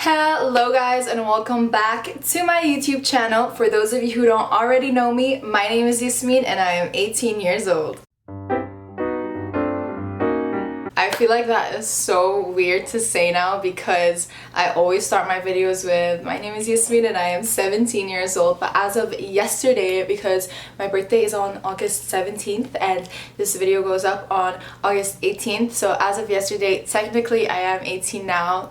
Hello guys, and welcome back to my YouTube channel. For those of you who don't already know me, my name is Yasmin and I am 18 years old. I feel like that is so weird to say now because I always start my videos with my name is Yasmin and I am 17 years old, but as of yesterday, because my birthday is on August 17th and this video goes up on August 18th, so as of yesterday technically I am 18 now.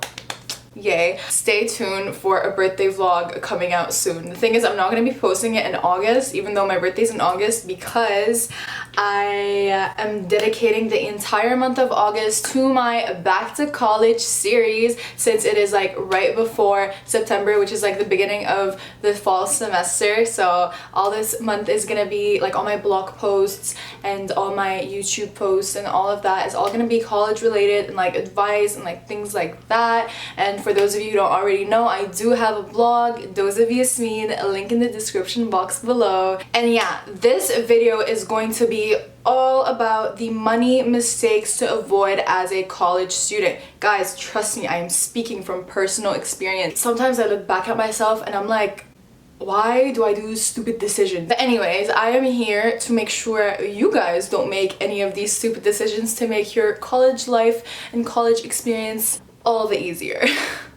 Yay. Stay tuned for a birthday vlog coming out soon. The thing is, I'm not going to be posting it in August, even though my birthday's in August, because I am dedicating the entire month of August to my back to college series, since it is like right before September, which is like the beginning of the fall semester. So all this month is gonna be like all my blog posts and all my YouTube posts and all of that is all gonna be college related and like advice and like things like that. And for those of you who don't already know, I do have a blog, Those of Yasmin, a link in the description box below. And yeah, this video is going to be all about the money mistakes to avoid as a college student. Guys, trust me, I am speaking from personal experience. Sometimes I look back at myself and I'm like, why do I do stupid decisions? But anyways, I am here to make sure you guys don't make any of these stupid decisions to make your college life and college experience all the easier.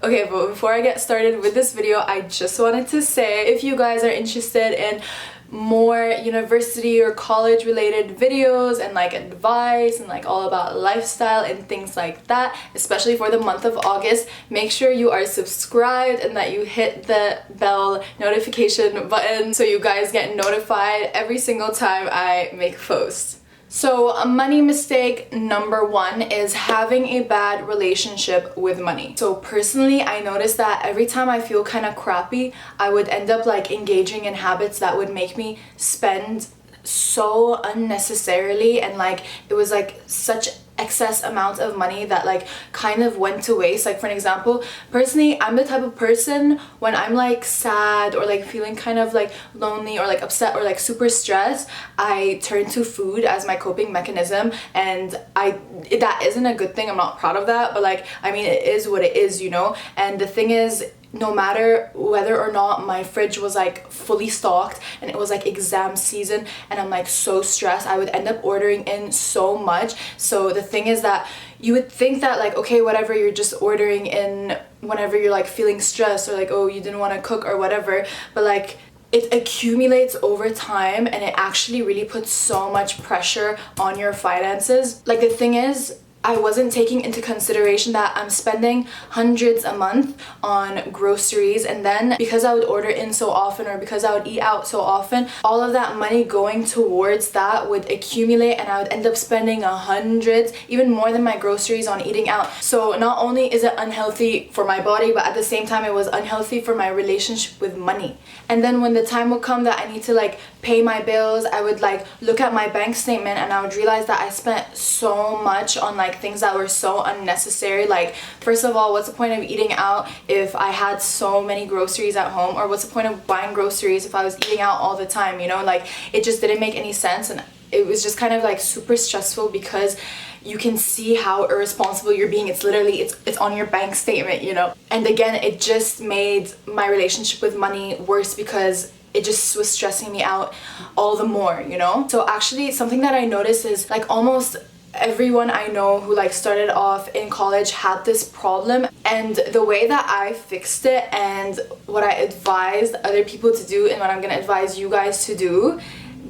Okay, but before I get started with this video, I just wanted to say, if you guys are interested in more university or college related videos and like advice and like all about lifestyle and things like that, especially for the month of August, make sure you are subscribed and that you hit the bell notification button so you guys get notified every single time I make a post. So a money mistake number one is having a bad relationship with money. So personally, I noticed that every time I feel kind of crappy, I would end up like engaging in habits that would make me spend so unnecessarily, and like it was like such excess amount of money that like kind of went to waste. Like for an example, personally, I'm the type of person when I'm like sad or like feeling kind of like lonely or like upset or like super stressed, I turn to food as my coping mechanism. And that isn't a good thing. I'm not proud of that, but like I mean, it is what it is, you know. And the thing is, no matter whether or not my fridge was like fully stocked and it was like exam season and I'm like so stressed, I would end up ordering in so much. So the thing is that you would think that like, okay, whatever, you're just ordering in whenever you're like feeling stressed or like, oh, you didn't want to cook or whatever, but like it accumulates over time and it actually really puts so much pressure on your finances. Like the thing is, I wasn't taking into consideration that I'm spending hundreds a month on groceries, and then because I would order in so often or because I would eat out so often, all of that money going towards that would accumulate and I would end up spending hundreds, even more than my groceries, on eating out. So not only is it unhealthy for my body, but at the same time it was unhealthy for my relationship with money. And then when the time would come that I need to like pay my bills, I would like look at my bank statement and I would realize that I spent so much on like things that were so unnecessary. Like, first of all, what's the point of eating out if I had so many groceries at home? Or what's the point of buying groceries if I was eating out all the time, you know? Like, it just didn't make any sense, and it was just kind of like super stressful because you can see how irresponsible you're being. It's literally, it's on your bank statement, you know? And again, it just made my relationship with money worse because it just was stressing me out all the more, you know? So actually, something that I noticed is like almost everyone I know who like started off in college had this problem, and the way that I fixed it and what I advised other people to do and what I'm gonna advise you guys to do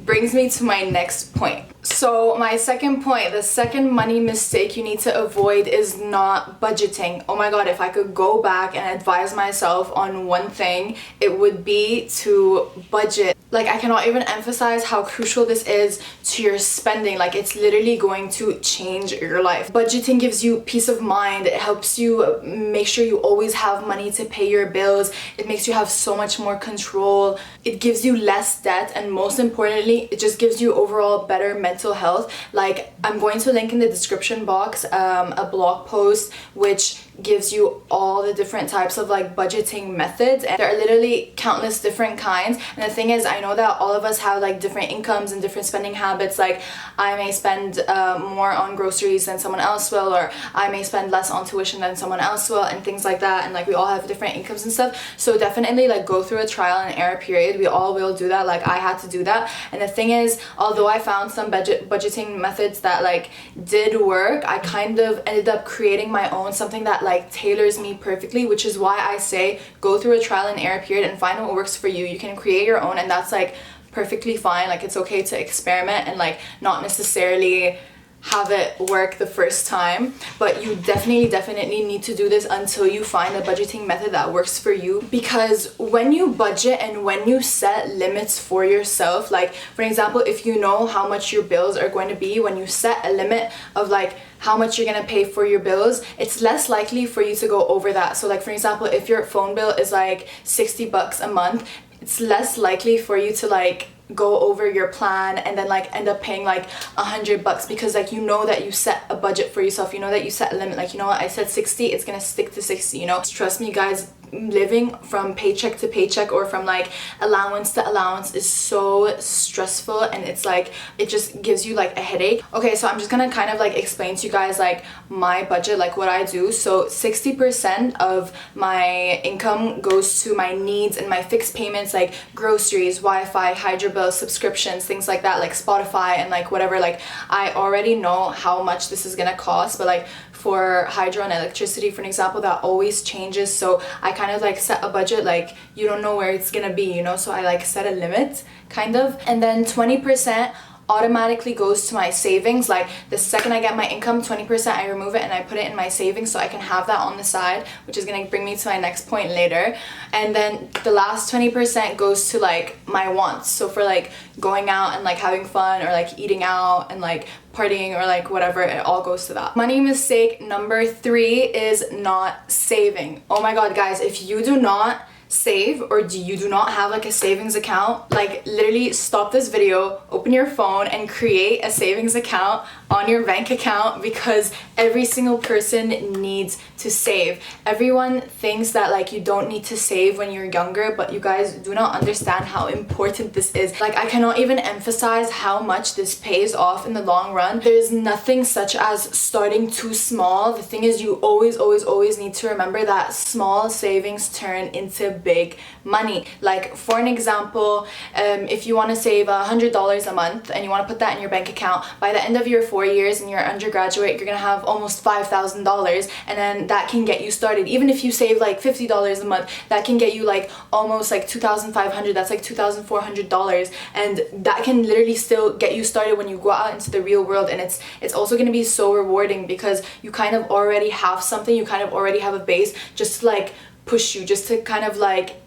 brings me to my next point. So my second point, the second money mistake you need to avoid is not budgeting. Oh my god, if I could go back and advise myself on one thing, it would be to budget. Like, I cannot even emphasize how crucial this is to your spending. Like, it's literally going to change your life. Budgeting gives you peace of mind. It helps you make sure you always have money to pay your bills. It makes you have so much more control. It gives you less debt, and most importantly, it just gives you overall better mental health. Like, I'm going to link in the description box a blog post which gives you all the different types of like budgeting methods, and there are literally countless different kinds. And the thing is, I know that all of us have like different incomes and different spending habits. Like I may spend more on groceries than someone else will, or I may spend less on tuition than someone else will, and things like that. And like we all have different incomes and stuff, so definitely like go through a trial and error period. We all will do that. Like I had to do that. And the thing is, although I found some budgeting methods that like did work, I kind of ended up creating my own, something that like tailors me perfectly, which is why I say go through a trial and error period and find what works for you. You can create your own, and that's like perfectly fine. Like it's okay to experiment and like not necessarily have it work the first time, but you definitely need to do this until you find a budgeting method that works for you. Because when you budget and when you set limits for yourself, like for example, if you know how much your bills are going to be, when you set a limit of like how much you're gonna pay for your bills, it's less likely for you to go over that. So like for example, if your phone bill is like $60 a month, it's less likely for you to like go over your plan and then like end up paying like $100, because like you know that you set a budget for yourself, you know that you set a limit. Like, you know what, I said 60, it's gonna stick to 60, you know. Trust me guys, living from paycheck to paycheck or from like allowance to allowance is so stressful, and it's like it just gives you like a headache. Okay, so I'm just gonna kind of like explain to you guys like my budget, like what I do. So 60% of my income goes to my needs and my fixed payments, like groceries, Wi-Fi, hydro bills, subscriptions, things like that, like Spotify and like whatever. Like I already know how much this is gonna cost, but like for hydro and electricity, for an example, that always changes. So I kind of like set a budget, like you don't know where it's gonna be, you know, so I like set a limit kind of. And then 20% automatically goes to my savings. Like the second I get my income, 20% I remove it and I put it in my savings so I can have that on the side, which is gonna bring me to my next point later. And then the last 20% goes to like my wants, so for like going out and like having fun or like eating out and like partying or like whatever, it all goes to that. Money mistake number 3 is not saving. Oh my god guys, if you do not save or you do not have like a savings account, like literally stop this video, open your phone and create a savings account on your bank account, because every single person needs to save. Everyone thinks that like you don't need to save when you're younger, but you guys do not understand how important this is. Like I cannot even emphasize how much this pays off in the long run. There's nothing such as starting too small. The thing is, you always need to remember that small savings turn into big money. Like for an example, if you want to save $100 a month and you want to put that in your bank account, by the end of your 4 years and you're undergraduate, you're gonna have almost $5,000, and then that can get you started. Even if you save like $50 a month, that can get you like almost like $2,500. That's like $2,400, and that can literally still get you started when you go out into the real world. And it's also gonna be so rewarding because you kind of already have something, you kind of already have a base just to like push you, just to kind of like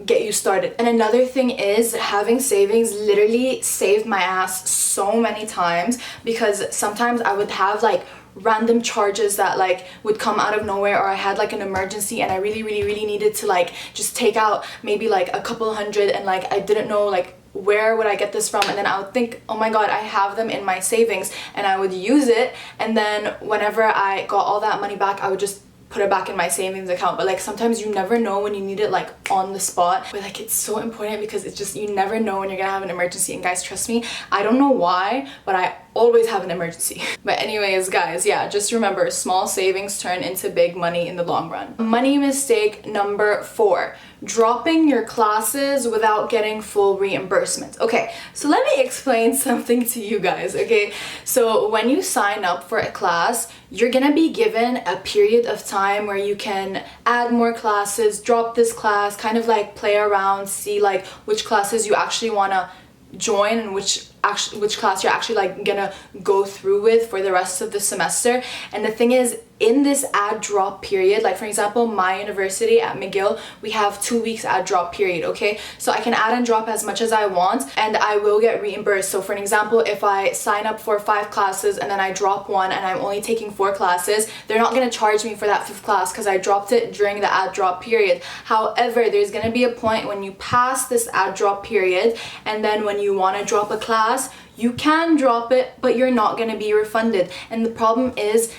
get you started. And another thing is, having savings literally saved my ass so many times, because sometimes I would have like random charges that like would come out of nowhere, or I had like an emergency and I really needed to like just take out maybe like a couple hundred, and like I didn't know like where would I get this from, and then I would think, oh my god, I have them in my savings, and I would use it, and then whenever I got all that money back, I would just put it back in my savings account. But like sometimes you never know when you need it like on the spot, but like it's so important, because it's just, you never know when you're gonna have an emergency. And guys, trust me, I don't know why, but I always have an emergency. But anyways guys, yeah, just remember, small savings turn into big money in the long run. Money mistake number 4, dropping your classes without getting full reimbursement. Okay, so let me explain something to you guys, okay? So when you sign up for a class, you're gonna be given a period of time where you can add more classes, drop this class, kind of like play around, see like which classes you actually wanna join and which class you're actually like gonna go through with for the rest of the semester. And the thing is, in this add drop period, like for example, my university at McGill, we have 2 weeks add drop period, okay? So I can add and drop as much as I want, and I will get reimbursed. So for an example, if I sign up for 5 classes and then I drop one and I'm only taking 4 classes, they're not gonna charge me for that 5th class because I dropped it during the add drop period. However, there's gonna be a point when you pass this add drop period, and then when you wanna drop a class, you can drop it, but you're not gonna be refunded. And the problem is,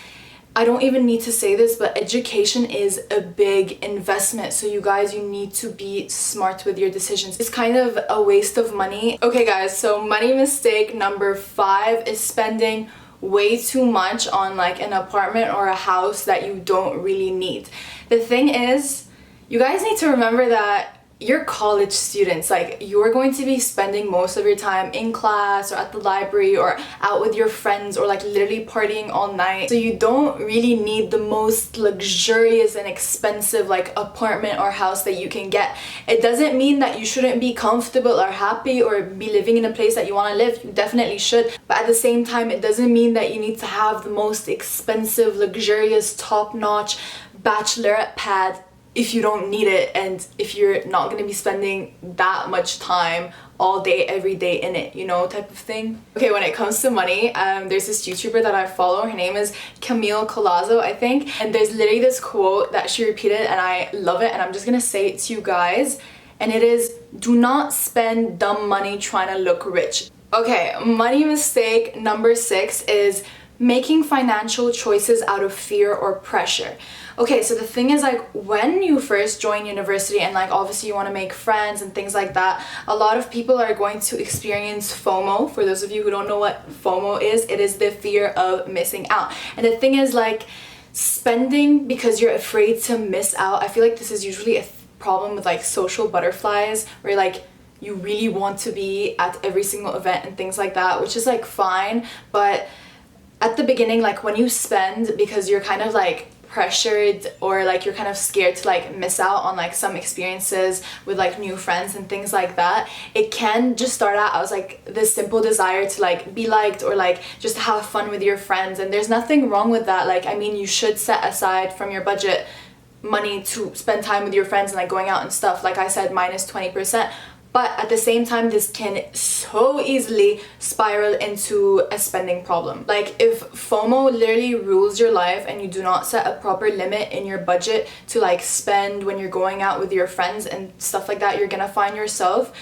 I don't even need to say this, but education is a big investment. So you guys, you need to be smart with your decisions. It's kind of a waste of money. Okay guys, so money mistake number 5 is spending way too much on like an apartment or a house that you don't really need. The thing is, you guys need to remember that you're college students. Like, you're going to be spending most of your time in class or at the library or out with your friends or like literally partying all night. So you don't really need the most luxurious and expensive like apartment or house that you can get. It doesn't mean that you shouldn't be comfortable or happy or be living in a place that you want to live. You definitely should. But at the same time, it doesn't mean that you need to have the most expensive, luxurious, top-notch bachelorette pad if you don't need it and if you're not going to be spending that much time all day every day in it, you know, type of thing. Okay, when it comes to money, there's this YouTuber that I follow. Her name is Camille Colazzo, I think, and there's literally this quote that she repeated and I love it, and I'm just gonna say it to you guys, and it is, do not spend dumb money trying to look rich. Okay, money mistake number 6 is making financial choices out of fear or pressure. Okay, so the thing is, like, when you first join university and like obviously you want to make friends and things like that, a lot of people are going to experience FOMO. For those of you who don't know what FOMO is, it is the fear of missing out. And the thing is, like, spending because you're afraid to miss out, I feel like this is usually a problem with like social butterflies, where like you really want to be at every single event and things like that, which is like fine, but at the beginning, like when you spend because you're kind of like pressured or like you're kind of scared to like miss out on like some experiences with like new friends and things like that, it can just start out as like this simple desire to like be liked or like just have fun with your friends, and there's nothing wrong with that. Like, I mean, you should set aside from your budget money to spend time with your friends and like going out and stuff. Like I said, minus 20%. But at the same time, this can so easily spiral into a spending problem. Like, if FOMO literally rules your life and you do not set a proper limit in your budget to like spend when you're going out with your friends and stuff like that, you're gonna find yourself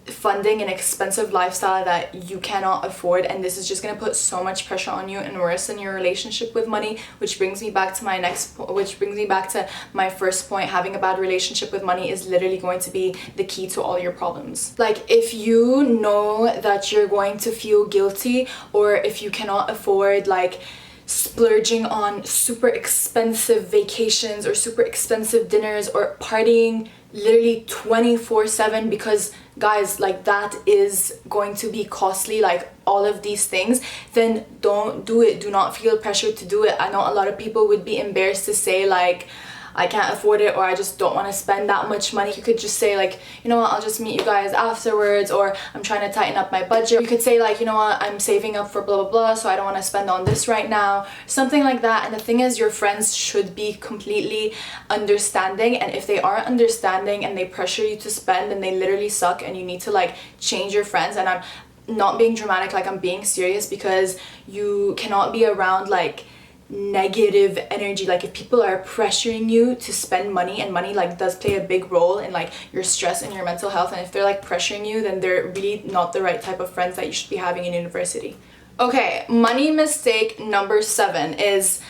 funding an expensive lifestyle that you cannot afford, and this is just going to put so much pressure on you and worsen your relationship with money, which brings me back to my first point. Having a bad relationship with money is literally going to be the key to all your problems. Like, if you know that you're going to feel guilty, or if you cannot afford like splurging on super expensive vacations or super expensive dinners or partying literally 24/7, because guys, like, that is going to be costly, like all of these things, then don't do it. Do not feel pressured to do it. I know a lot of people would be embarrassed to say like, I can't afford it, or I just don't want to spend that much money. You could just say like, you know what, I'll just meet you guys afterwards, or I'm trying to tighten up my budget. You could say like, you know what, I'm saving up for blah blah blah, so I don't want to spend on this right now, something like that. And the thing is, your friends should be completely understanding, and if they aren't understanding and they pressure you to spend, then they literally suck, and you need to like change your friends. And I'm not being dramatic, like I'm being serious, because you cannot be around like negative energy. Like, if people are pressuring you to spend money, and money like does play a big role in like your stress and your mental health, and if they're like pressuring you, then they're really not the right type of friends that you should be having in university. Okay, money mistake number 7 is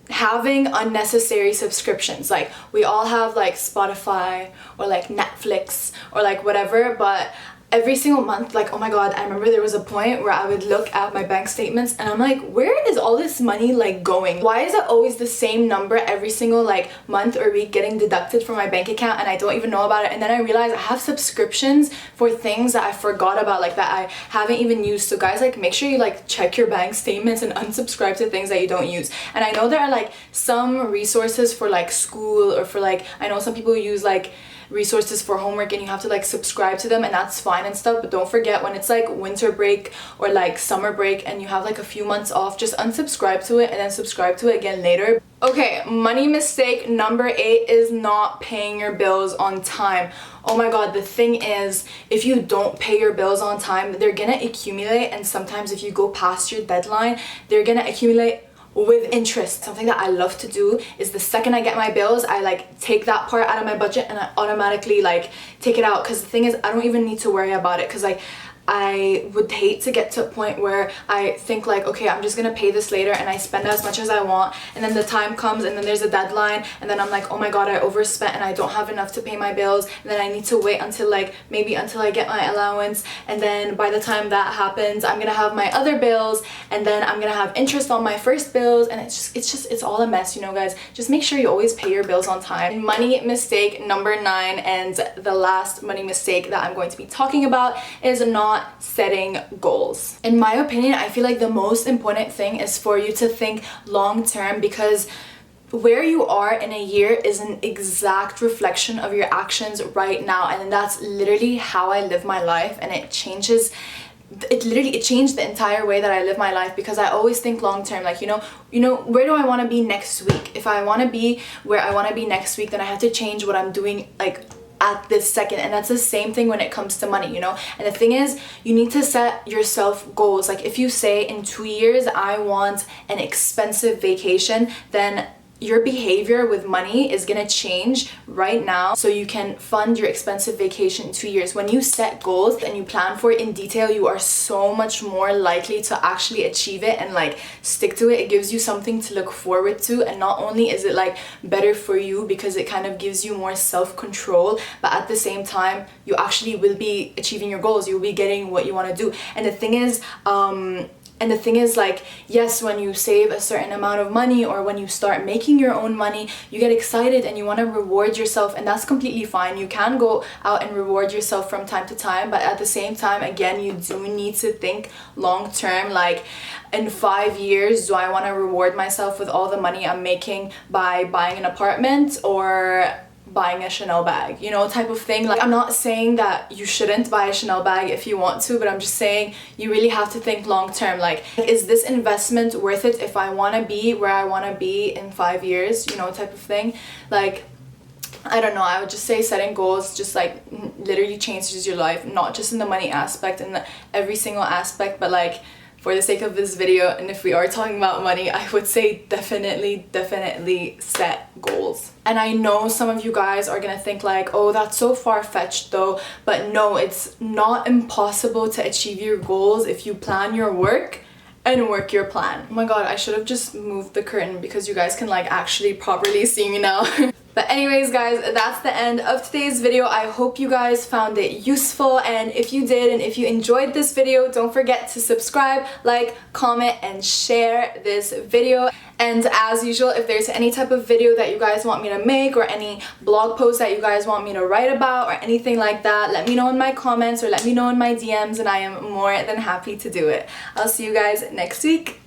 having unnecessary subscriptions. Like, we all have like Spotify or like Netflix or like whatever, but every single month, like, oh my god, I remember there was a point where I would look at my bank statements and I'm like, where is all this money like going? Why is it always the same number every single like month or week getting deducted from my bank account, and I don't even know about it? And then I realized I have subscriptions for things that I forgot about, like that I haven't even used. So guys, like, make sure you like check your bank statements and unsubscribe to things that you don't use. And I know there are like some resources for like school, or for like, I know some people use like resources for homework and you have to like subscribe to them, and that's fine and stuff, but don't forget, when it's like winter break or like summer break and you have like a few months off, just unsubscribe to it and then subscribe to it again later. Okay, money mistake number 8 is not paying your bills on time. Oh my god, the thing is, if you don't pay your bills on time, they're gonna accumulate, and sometimes if you go past your deadline, they're gonna accumulate with interest. Something that I love to do is, the second I get my bills, I like take that part out of my budget and I automatically like take it out, because the thing is, I don't even need to worry about it, because like I would hate to get to a point where I think like, okay, I'm just gonna pay this later, and I spend as much as I want, and then the time comes and then there's a deadline, and then I'm like, oh my god, I overspent and I don't have enough to pay my bills, and then I need to wait until like maybe until I get my allowance, and then by the time that happens I'm gonna have my other bills, and then I'm gonna have interest on my first bills, and it's all a mess, you know, guys. Just make sure you always pay your bills on time. Money mistake number 9, and the last money mistake that I'm going to be talking about, is not setting goals. In my opinion, I feel like the most important thing is for you to think long term, because where you are in a year is an exact reflection of your actions right now, and that's literally how I live my life, and it changes. It changed the entire way that I live my life, because I always think long term, like, you know, where do I want to be next week? If I want to be where I want to be next week, then I have to change what I'm doing like at this second. And that's the same thing when it comes to money, you know. And the thing is, you need to set yourself goals. Like if you say in 2 years I want an expensive vacation, then your behavior with money is gonna change right now, so you can fund your expensive vacation in 2 years. When you set goals and you plan for it in detail, you are so much more likely to actually achieve it and like stick to it. It gives you something to look forward to, and not only is it like better for you because it kind of gives you more self-control, but at the same time you actually will be achieving your goals. You'll be getting what you want to do. And the thing is, like, yes, when you save a certain amount of money, or when you start making your own money, you get excited and you want to reward yourself, and that's completely fine. You can go out and reward yourself from time to time, but at the same time, again, you do need to think long term. Like, in 5 years, do I want to reward myself with all the money I'm making by buying an apartment or buying a Chanel bag, you know, type of thing. Like, I'm not saying that you shouldn't buy a Chanel bag if you want to, but I'm just saying you really have to think long term. Like, is this investment worth it if I want to be where I want to be in 5 years, you know, type of thing. Like, I don't know, I would just say setting goals just like literally changes your life, not just in the money aspect and every single aspect, but like for the sake of this video, and if we are talking about money, I would say definitely set goals. And I know some of you guys are gonna think like, oh, that's so far-fetched though, but no, it's not impossible to achieve your goals if you plan your work and work your plan. Oh my god, I should have just moved the curtain because you guys can like actually properly see me now. But anyways, guys, that's the end of today's video. I hope you guys found it useful, and if you did, and if you enjoyed this video, don't forget to subscribe, like, comment, and share this video. And as usual, if there's any type of video that you guys want me to make, or any blog post that you guys want me to write about, or anything like that, let me know in my comments or let me know in my DMs, and I am more than happy to do it. I'll see you guys next week.